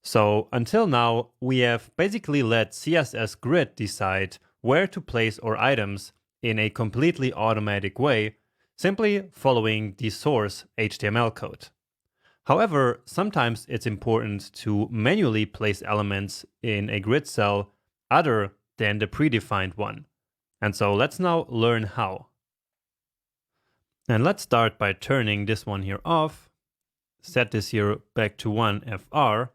So until now, we have basically let CSS Grid decide where to place our items in a completely automatic way, simply following the source HTML code. However, sometimes it's important to manually place elements in a grid cell other than the predefined one. And so let's now learn how. And let's start by turning this one here off, set this here back to 1FR,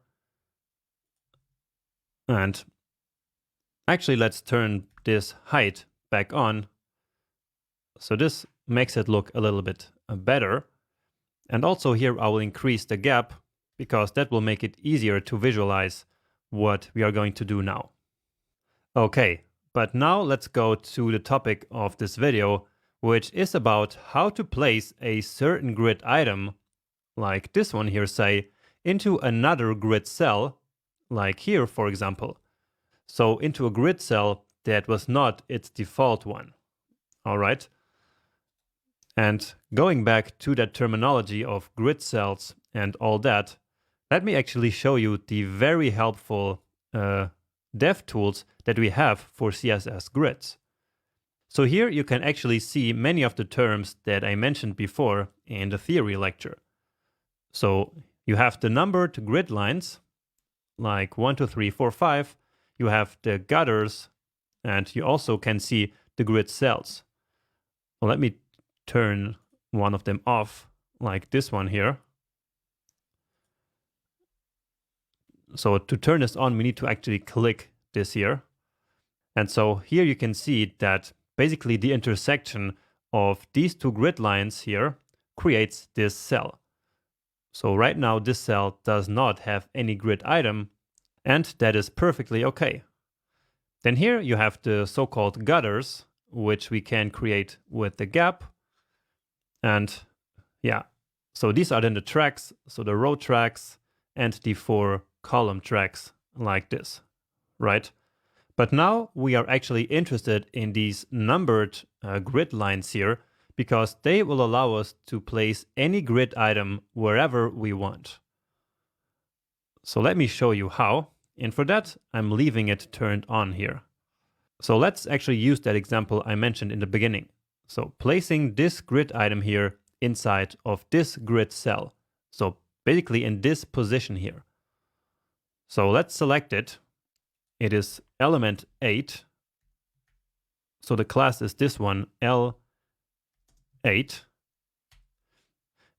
and actually let's turn this height back on. So this makes it look a little bit better. And also here I will increase the gap because that will make it easier to visualize what we are going to do now. Okay, but now let's go to the topic of this video, which is about how to place a certain grid item, like this one here say, into another grid cell, like here for example. So into a grid cell that was not its default one. All right. And going back to that terminology of grid cells and all that, let me actually show you the very helpful dev tools that we have for CSS grids. So here you can actually see many of the terms that I mentioned before in the theory lecture. So you have the numbered grid lines, like 1, 2, 3, 4, 5. You have the gutters, and you also can see the grid cells. Well, let me turn one of them off, like this one here. So to turn this on, we need to actually click this here. And so here you can see that basically the intersection of these two grid lines here creates this cell. So right now this cell does not have any grid item, and that is perfectly okay. Then here you have the so-called gutters, which we can create with the gap. And yeah, so these are then the tracks, so the row tracks and the 4 column tracks like this, right? But now we are actually interested in these numbered grid lines here, because they will allow us to place any grid item wherever we want. So let me show you how. And for that, I'm leaving it turned on here. So let's actually use that example I mentioned in the beginning. So placing this grid item here inside of this grid cell. So basically in this position here. So let's select it. It is element 8. So the class is this one, L8.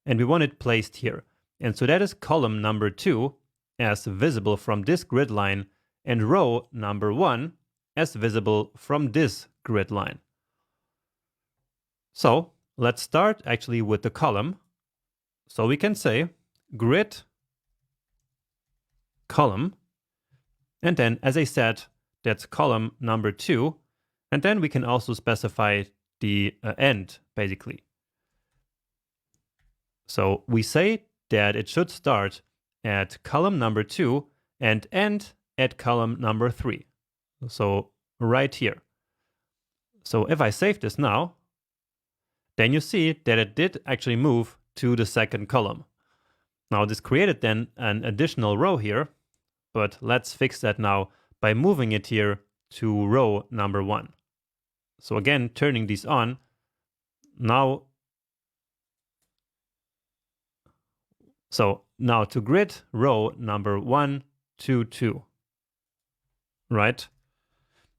And we want it placed here. And so that is column number 2 as visible from this grid line, and row number 1 as visible from this grid line. So let's start actually with the column. So we can say grid column. And then, as I said, that's column number 2. And then we can also specify the end, basically. So we say that it should start at column number 2 and end at column number 3. So right here. So if I save this now, then you see that it did actually move to the second column. Now this created then an additional row here, but let's fix that now by moving it here to row number 1. So again, turning these on, now to grid row number 1, 2, 2, right?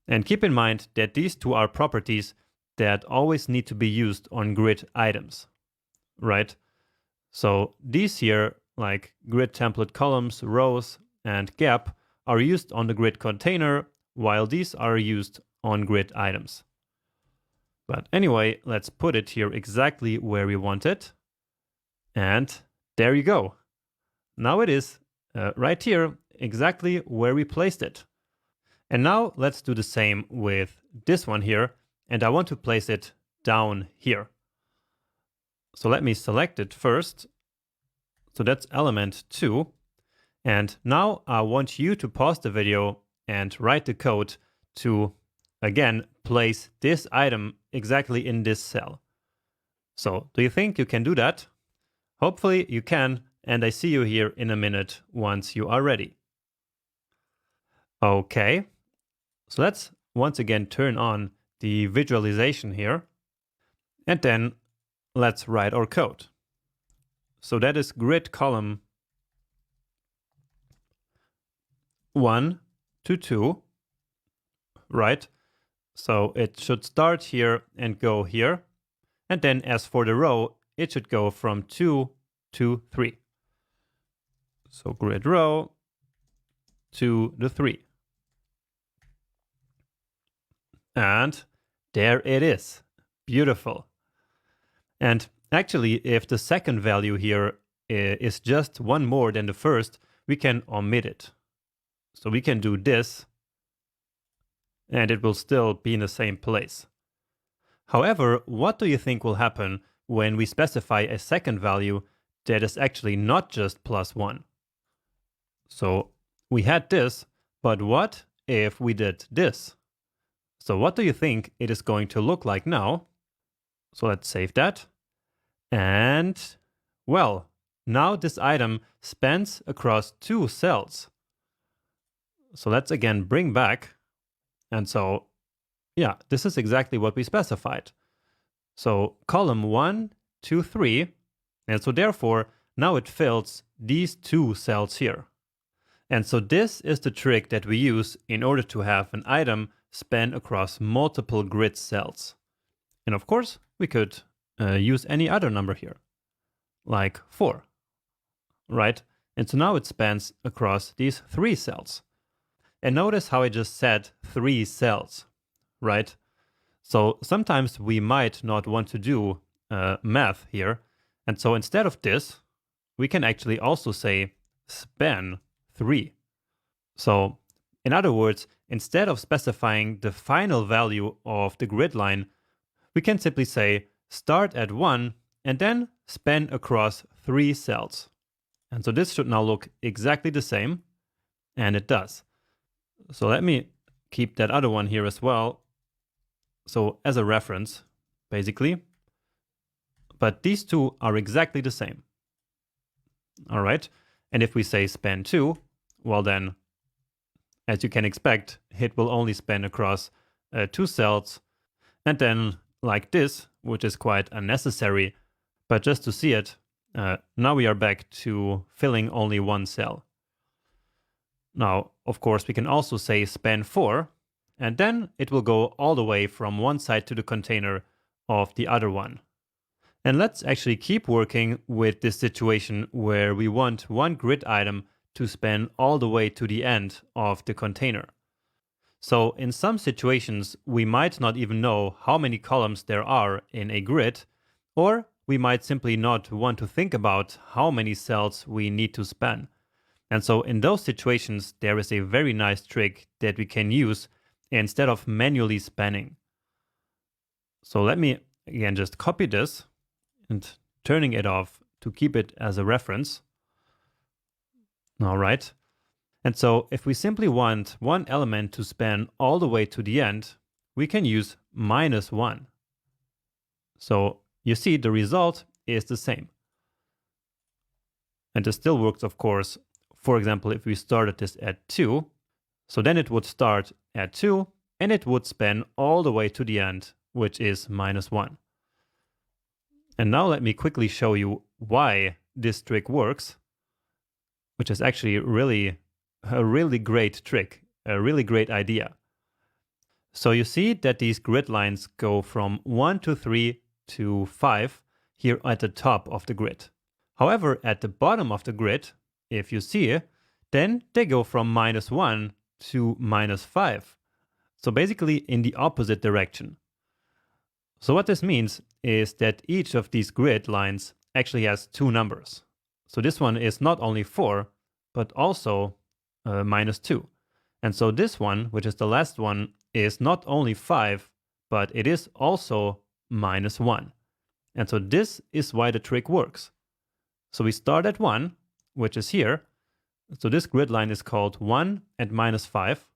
And keep in mind that these two are properties that always need to be used on grid items, right? So these here, like grid template columns, rows, and gap, are used on the grid container, while these are used on grid items. But anyway, let's put it here exactly where we want it. And there you go. Now it is right here, exactly where we placed it. And now let's do the same with this one here. And I want to place it down here. So let me select it first. So that's element 2. And now I want you to pause the video and write the code to, again, place this item exactly in this cell. So do you think you can do that? Hopefully you can, and I see you here in a minute once you are ready. Okay, so let's once again turn on the visualization here, and then let's write our code. So that is grid column 1 to 2, right? So it should start here and go here. And then as for the row, it should go from 2 to 3. So grid row 2 to 3. And there it is. Beautiful. And actually, if the second value here is just one more than the first, we can omit it. So we can do this, and it will still be in the same place. However, what do you think will happen when we specify a second value that is actually not just +1? So we had this, but what if we did this? So what do you think it is going to look like now? So let's save that. And, well, now this item spans across 2 cells. So let's again bring back. And so, yeah, this is exactly what we specified. So column 1, 2, 3. And so therefore, now it fills these 2 cells here. And so this is the trick that we use in order to have an item span across multiple grid cells. And of course, we could use any other number here, like 4, right? And so now it spans across these 3 cells. And notice how I just said 3 cells, right? So sometimes we might not want to do math here. And so instead of this, we can actually also say span 3. So in other words, instead of specifying the final value of the grid line, we can simply say start at 1 and then span across 3 cells. And so this should now look exactly the same, and it does. So let me keep that other one here as well. So as a reference, basically. But these two are exactly the same. All right. And if we say span 2, well then, as you can expect, it will only span across 2 cells. And then like this, which is quite unnecessary, but just to see it, now we are back to filling only 1 cell. Now, of course, we can also say span 4, and then it will go all the way from one side to the container of the other one. And let's actually keep working with this situation where we want one grid item to span all the way to the end of the container. So in some situations, we might not even know how many columns there are in a grid, or we might simply not want to think about how many cells we need to span. And so in those situations, there is a very nice trick that we can use instead of manually spanning. So let me again just copy this and turning it off to keep it as a reference. All right. And so if we simply want one element to span all the way to the end, we can use -1. So you see the result is the same. And this still works, of course. For example, if we started this at 2, so then it would start at 2 and it would span all the way to the end, which is -1. And now let me quickly show you why this trick works, which is actually a really great trick, a really great idea. So you see that these grid lines go from 1 to 3 to 5 here at the top of the grid. However, at the bottom of the grid, if you see it, then they go from -1 to -5. So basically in the opposite direction. So what this means is that each of these grid lines actually has 2 numbers. So this one is not only 4, but also -2. And so this one, which is the last one, is not only 5, but it is also -1. And so this is why the trick works. So we start at 1, which is here. So this grid line is called 1 and -5.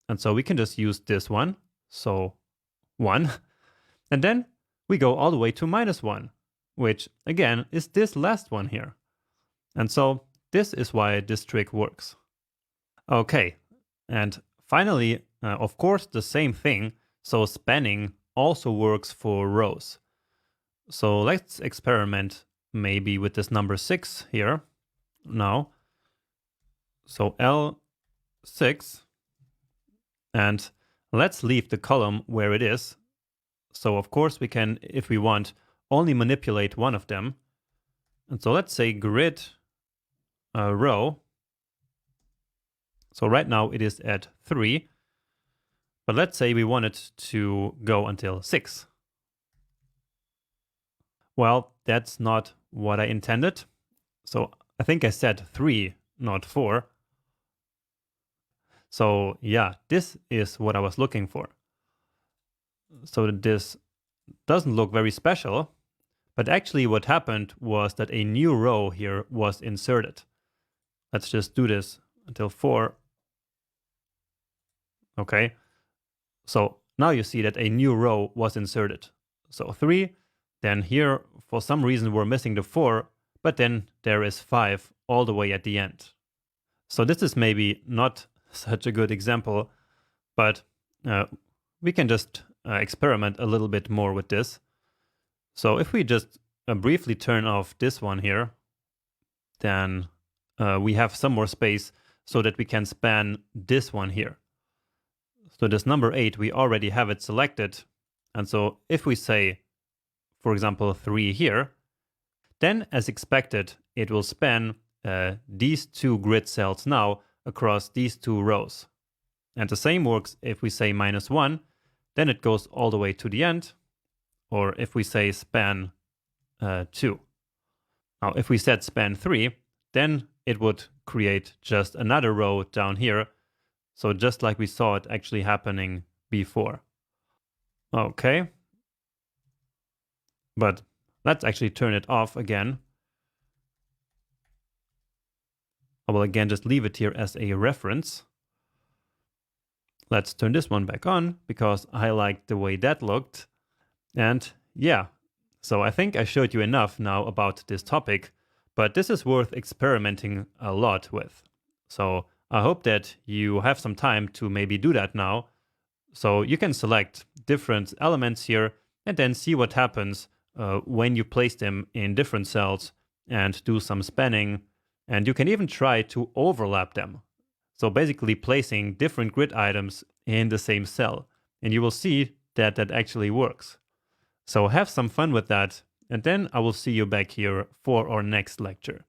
And so we can just use this one. So 1. And then we go all the way to -1, which again is this last one here. And so this is why this trick works. Okay, and Finally, of course, the same thing. So spanning also works for rows. So let's experiment maybe with this number 6 here now. So L6, and let's leave the column where it is. So of course we can, if we want, only manipulate one of them. And so let's say grid row. So right now it is at 3, but let's say we want it to go until 6. Well, that's not what I intended. So I think I said 3, not 4. So yeah, this is what I was looking for. So this doesn't look very special, but actually what happened was that a new row here was inserted. Let's just do this until 4. Okay, so now you see that a new row was inserted. So 3, then here for some reason we're missing the 4, but then there is 5 all the way at the end. So this is maybe not such a good example, but we can just experiment a little bit more with this. So if we just briefly turn off this one here, then we have some more space so that we can span this one here. So this number 8, we already have it selected. And so if we say, for example, 3 here, then as expected, it will span these 2 grid cells now across these 2 rows. And the same works if we say -1, then it goes all the way to the end. Or if we say span 2. Now, if we said span 3, then it would create just another row down here. So just like we saw it actually happening before. Okay. But let's actually turn it off again. I will again just leave it here as a reference. Let's turn this one back on because I liked the way that looked. And yeah, so I think I showed you enough now about this topic, but this is worth experimenting a lot with. So I hope that you have some time to maybe do that now. So you can select different elements here and then see what happens when you place them in different cells and do some spanning. And you can even try to overlap them. So basically placing different grid items in the same cell. And you will see that that actually works. So have some fun with that. And then I will see you back here for our next lecture.